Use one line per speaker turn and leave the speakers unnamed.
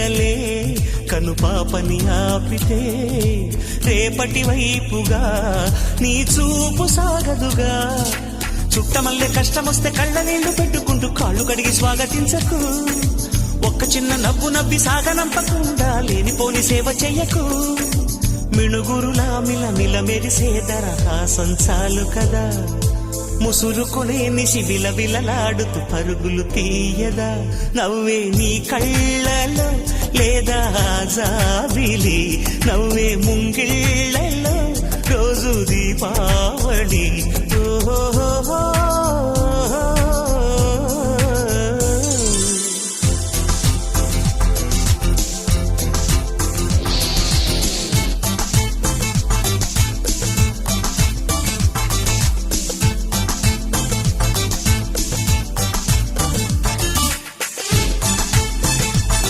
పిల్లలే కనుపాపని ఆపితే రేపటి వైపుగా నీ చూపు సాగదుగా. చుట్టమల్లె కష్టమొస్తే కళ్ళ నీళ్లు పెట్టుకుంటూ కాళ్ళు కడిగి స్వాగతించకు. ఒక్క చిన్న నవ్వు నవ్వి సాగనంపకుండా లేనిపోని సేవ చెయ్యకు. మిణుగురులా మిలమిల మెరిసే దరహాసం చాలు కదా. ముసురుకునే నిశి విలవిలలాడుతూ పరుగులు తీయదా. నవ్వే నీ కళ్ళలో లేదా జాబిలి, నవ్వే ముంగిళ్ళలో రోజు దీపావళి. ఓహో